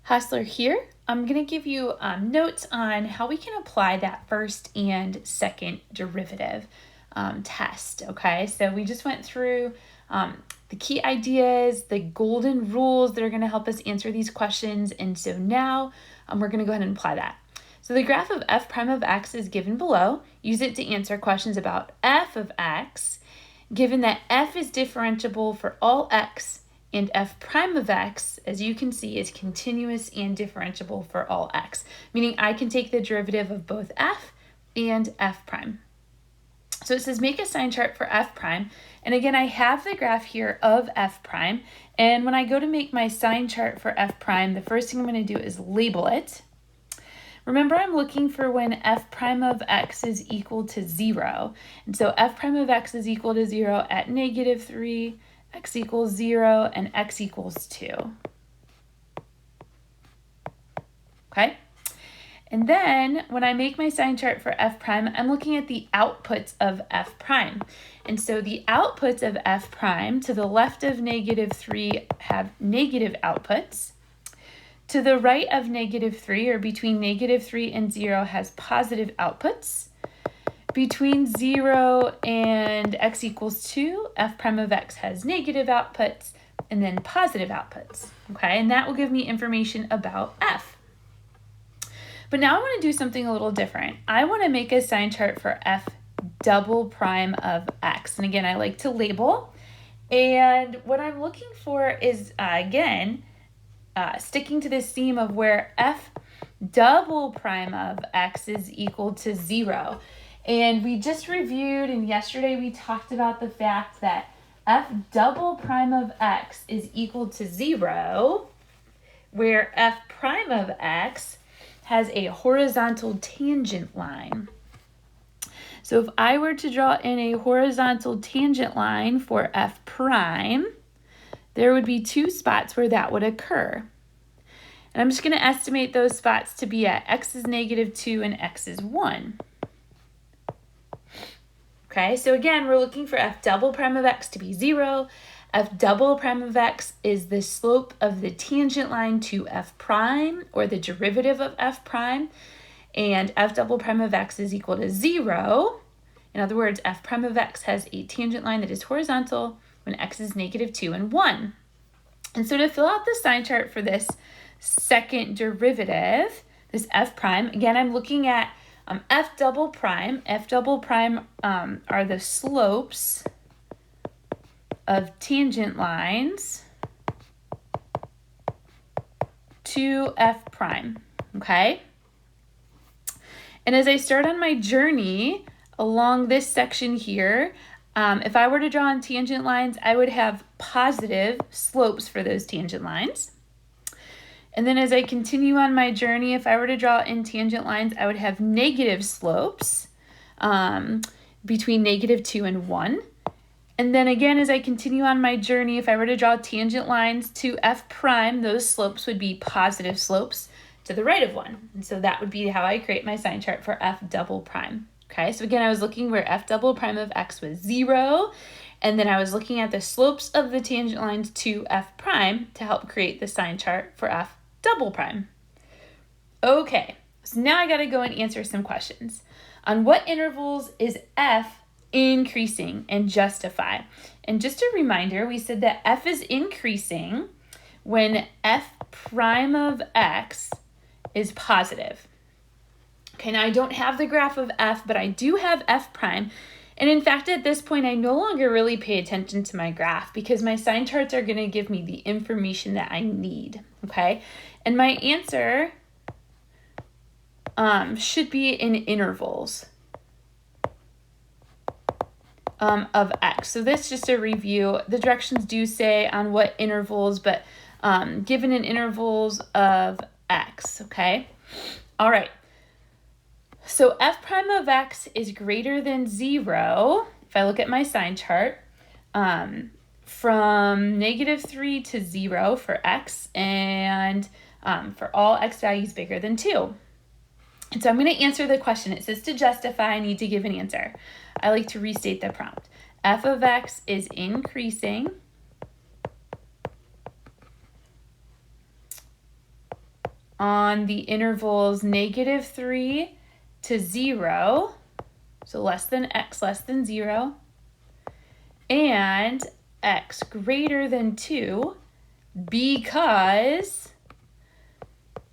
Hustler here. I'm going to give you notes on how we can apply that first and second derivative test, okay? So we just went through the key ideas, the golden rules that are going to help us answer these questions, and so now we're going to go ahead and apply that. So the graph of f prime of x is given below. Use it to answer questions about f of x, given that f is differentiable for all x, and f prime of x, as you can see, is continuous and differentiable for all x, meaning I can take the derivative of both f and f prime. So it says make a sign chart for f prime, and again, I have the graph here of f prime, and when I go to make my sign chart for f prime, the first thing I'm going to do is label it. Remember, I'm looking for when f prime of x is equal to 0, and so f prime of x is equal to 0 at -3, x equals 0, and x equals 2. Okay? And then when I make my sign chart for f prime, I'm looking at the outputs of f prime. And so the outputs of f prime to the left of -3 have negative outputs. To the right of -3, or between -3 and 0, has positive outputs. Between 0 and x equals 2, f prime of x has negative outputs and then positive outputs, okay? And that will give me information about f. But now I want to do something a little different. I want to make a sign chart for f double prime of x. And again, I like to label. And what I'm looking for is, sticking to this theme of where f double prime of x is equal to 0. And we just reviewed, and yesterday we talked about the fact that f double prime of x is equal to 0, where f prime of x has a horizontal tangent line. So if I were to draw in a horizontal tangent line for f prime, there would be two spots where that would occur. And I'm just going to estimate those spots to be at x is -2 and x is 1. Okay, so again, we're looking for f double prime of x to be 0. F double prime of x is the slope of the tangent line to f prime, or the derivative of f prime, and f double prime of x is equal to 0. In other words, f prime of x has a tangent line that is horizontal when x is -2 and 1. And so to fill out the sign chart for this second derivative, this f prime, again, I'm looking at f double prime. F double prime are the slopes of tangent lines to f prime, okay? And as I start on my journey along this section here, if I were to draw on tangent lines, I would have positive slopes for those tangent lines. And then as I continue on my journey, if I were to draw in tangent lines, I would have negative slopes between -2 and 1. And then again, as I continue on my journey, if I were to draw tangent lines to f prime, those slopes would be positive slopes to the right of 1. And so that would be how I create my sign chart for f double prime. Okay, so again, I was looking where f double prime of x was 0, and then I was looking at the slopes of the tangent lines to f prime to help create the sign chart for f double prime. Okay, so now I got to go and answer some questions. On what intervals is f increasing, and justify? And just a reminder, we said that f is increasing when f prime of x is positive. Okay, now I don't have the graph of f, but I do have f prime. And in fact, at this point, I no longer really pay attention to my graph because my sign charts are going to give me the information that I need, okay? And my answer should be in intervals of x. So this is just a review. The directions do say on what intervals, but given in intervals of x, okay? All right. So f prime of x is greater than 0, if I look at my sign chart, from -3 to 0 for x, and for all x values bigger than 2. And so I'm going to answer the question. It says to justify, I need to give an answer. I like to restate the prompt. F of x is increasing on the intervals -3 to 0, so less than x less than 0, and x greater than 2 because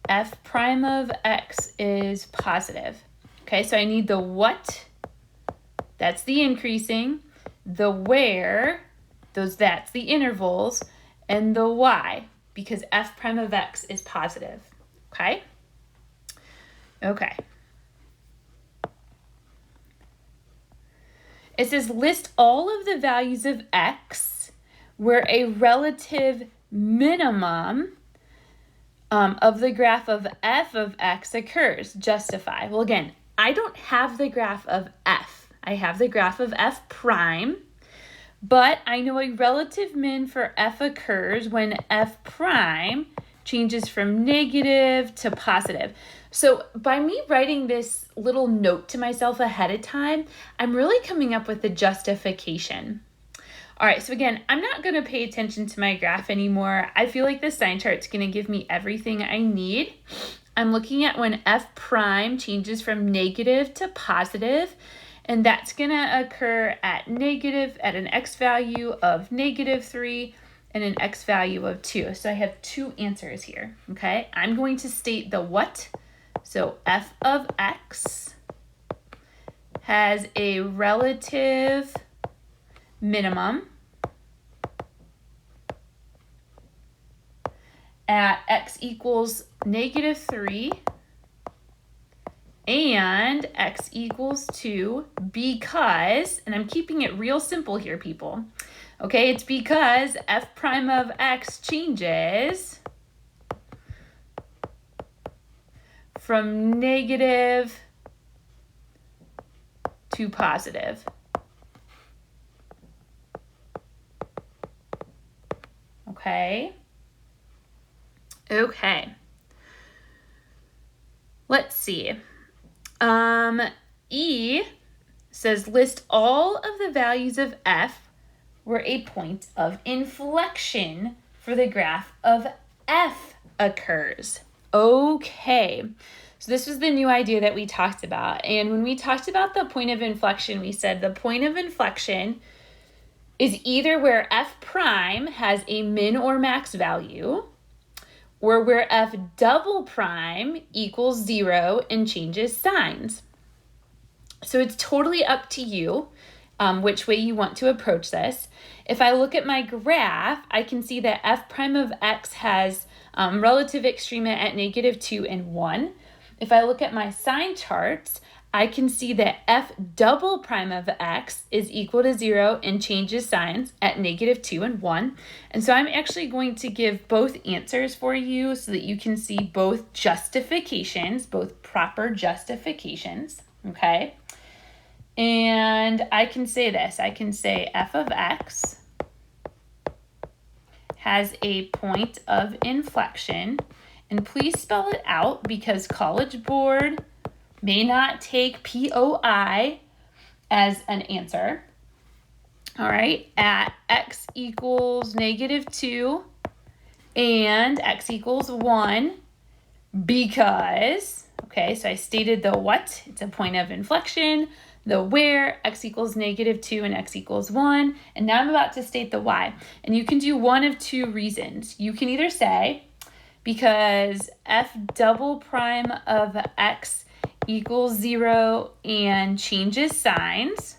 f prime of x is positive. Okay, so I need the what, that's the increasing, the where, that's the intervals, and the y, because f prime of x is positive. Okay? Okay. It says list all of the values of x where a relative minimum of the graph of f of x occurs. Justify. Well, again, I don't have the graph of f. I have the graph of f prime, but I know a relative min for f occurs when f prime changes from negative to positive. So by me writing this little note to myself ahead of time, I'm really coming up with the justification. All right, so again, I'm not going to pay attention to my graph anymore. I feel like the sign chart's going to give me everything I need. I'm looking at when f prime changes from negative to positive, and that's going to occur at an x value of -3 and an x value of 2. So I have two answers here, okay? I'm going to state the what. So f of x has a relative minimum at x equals -3 and x equals 2 because, and I'm keeping it real simple here, people. Okay, it's because f prime of x changes from negative to positive. Okay. Okay. Let's see. E says list all of the values of f where a point of inflection for the graph of f occurs. Okay. So this was the new idea that we talked about. And when we talked about the point of inflection, we said the point of inflection is either where f prime has a min or max value, or where f double prime equals 0 and changes signs. So it's totally up to you which way you want to approach this. If I look at my graph, I can see that f prime of x has relative extrema at -2 and 1. If I look at my sign charts, I can see that f double prime of x is equal to 0 and changes signs at -2 and 1. And so I'm actually going to give both answers for you so that you can see both justifications, both proper justifications, okay? And I can say this. I can say f of x has a point of inflection. And please spell it out because College Board may not take POI as an answer. All right, at x equals -2 and x equals 1 because, okay, so I stated the what, it's a point of inflection, the where, x equals -2 and x equals 1, and now I'm about to state the why. And you can do one of two reasons. You can either say, because f double prime of x equals 0 and changes signs.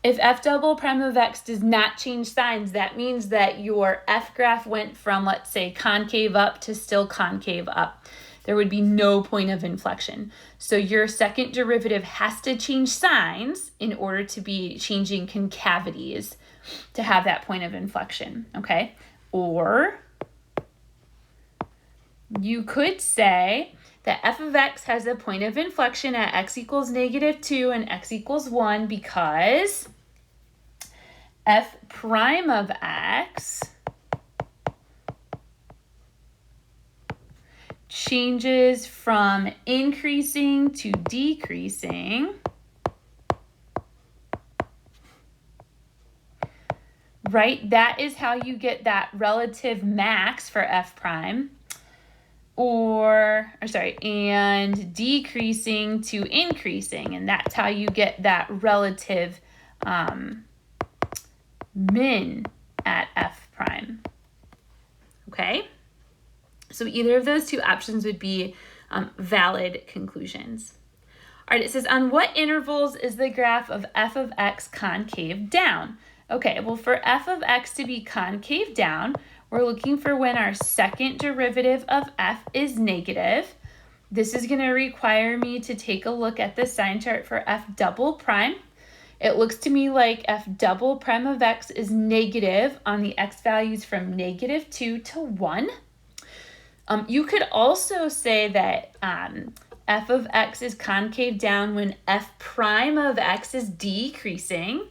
If f double prime of x does not change signs, that means that your f graph went from, let's say, concave up to still concave up. There would be no point of inflection. So your second derivative has to change signs in order to be changing concavities to have that point of inflection, okay? Or you could say that f of x has a point of inflection at x equals -2 and x equals 1 because f prime of x changes from increasing to decreasing right? That is how you get that relative max for f prime, and decreasing to increasing, and that's how you get that relative min at f prime. Okay, so either of those two options would be valid conclusions. All right, it says, on what intervals is the graph of f of x concave down? Okay, well, for f of x to be concave down, we're looking for when our second derivative of f is negative. This is going to require me to take a look at the sign chart for f double prime. It looks to me like f double prime of x is negative on the x values from -2 to 1. You could also say that f of x is concave down when f prime of x is decreasing.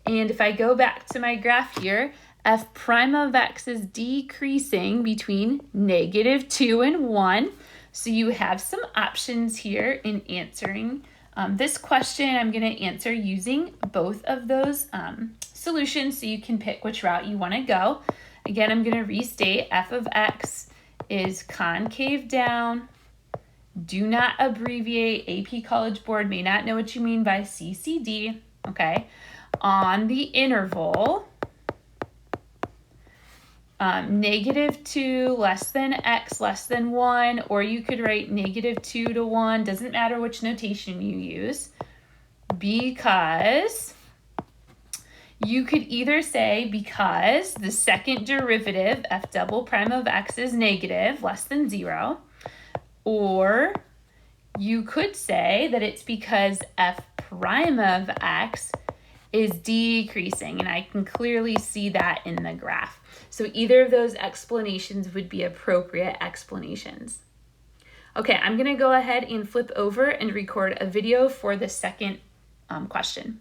And if I go back to my graph here, f prime of x is decreasing between -2 and 1. So you have some options here in answering this question. I'm going to answer using both of those solutions, so you can pick which route you want to go. Again, I'm going to restate f of x is concave down. Do not abbreviate. AP College Board may not know what you mean by CCD, okay? On the interval, -2 less than x less than 1, or you could write -2 to 1, doesn't matter which notation you use, because you could either say because the second derivative, f double prime of x, is negative, less than 0, or you could say that it's because f prime of x is decreasing, and I can clearly see that in the graph. So either of those explanations would be appropriate explanations. Okay, I'm going to go ahead and flip over and record a video for the second question.